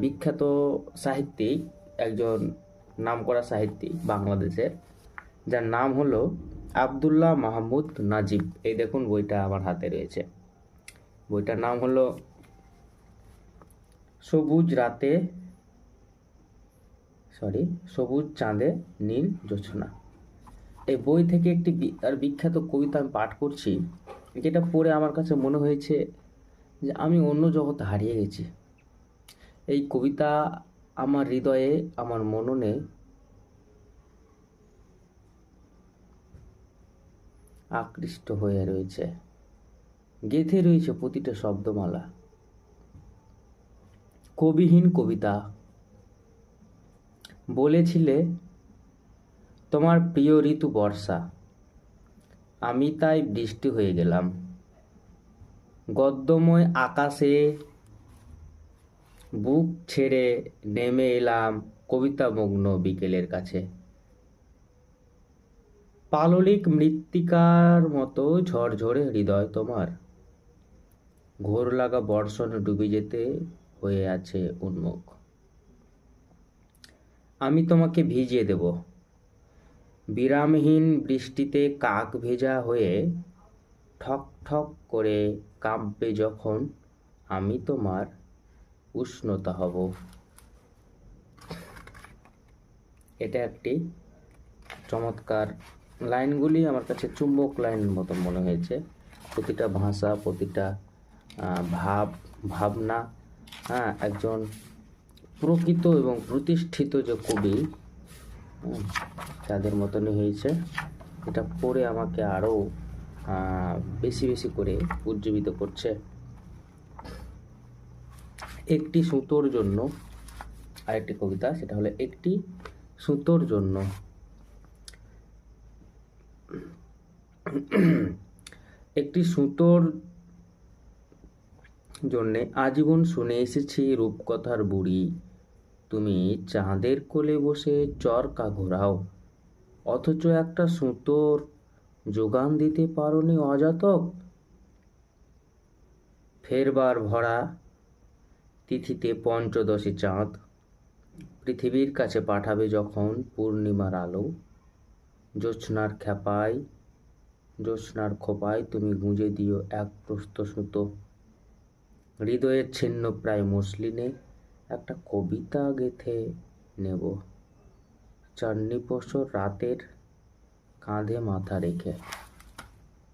বিখ্যাত সাহিত্যিক, একজন নামকরা সাহিত্যিক বাংলাদেশের, যার নাম হলো আব্দুল্লাহ মাহমুদ নাজিব। এই দেখুন বইটা আমার হাতে রয়েছে। বইটার নাম হলো সবুজ চাঁদে নীল জোছনা। এই বই থেকে একটি আর বিখ্যাত কবিতা আমি পাঠ করছি, যেটা পড়ে আমার কাছে মনে হয়েছে যে আমি অন্য জগতে হারিয়ে গেছি। এই কবিতা আমার হৃদয়ে, আমার মননে আকৃষ্ট হয়ে রয়েছে, গেঁথে রয়েছে প্রতিটা শব্দমালা। কবিহীন কবিতা। বলেছিলে তোমার প্রিয় ঋতু বর্ষা, আমি তাই বৃষ্টি হয়ে গেলাম। গদ্যময় আকাশে বুক ছেড়ে নেমে এলাম কবিতামগ্ন বিকেলের কাছে। পাললিক মৃত্তিকার মতো ঝরঝরে হৃদয় তোমার, ঘোর লাগা বর্ষণে ডুবে যেতে হয়ে আছে উন্মুখ। আমি তোমাকে ভিজিয়ে দেব বিরামহীন বৃষ্টিতে, কাক ভেজা হয়ে ঠক ঠক করে কাঁপবে যখন আমি তোমার উষ্ণতা হব। এটা একটি চমৎকার, লাইনগুলি আমার কাছে চুম্বক লাইন মতো মনে হয়েছে। প্রতিটা ভাষা, প্রতিটা ভাবনা, একজন প্রকৃত এবং প্রতিষ্ঠিত যে কবি, তাদের মতনই হয়েছে। এটা পড়ে আমাকে আরও বেশি বেশি করে উজ্জীবিত করছে। একটি সুতোর জন্য আরেকটি কবিতা, সেটা হলো একটি সুতোর জন্য। একটি সুতোর জন্যে আজীবন শুনে এসেছি রূপকথার বুড়ি, তুমি চাঁদের কোলে বসে চরকা ঘোরাও, অথচ একটা সুতোর যোগান দিতে পারোনি অজাতক। ফেরবার ভরা তিথিতে পঞ্চদশী চাঁদ পৃথিবীর কাছে পাঠাবে যখন পূর্ণিমার আলো, জ্যোৎস্নার খোপায় তুমি গুঁজে দিও এক প্রস্ত সুতো। হৃদয়ের ছিন্ন প্রায় মসলিনে একটা কবিতা গেথে নেব, চার নিপোষ রাতের কাঁধে মাথা রেখে।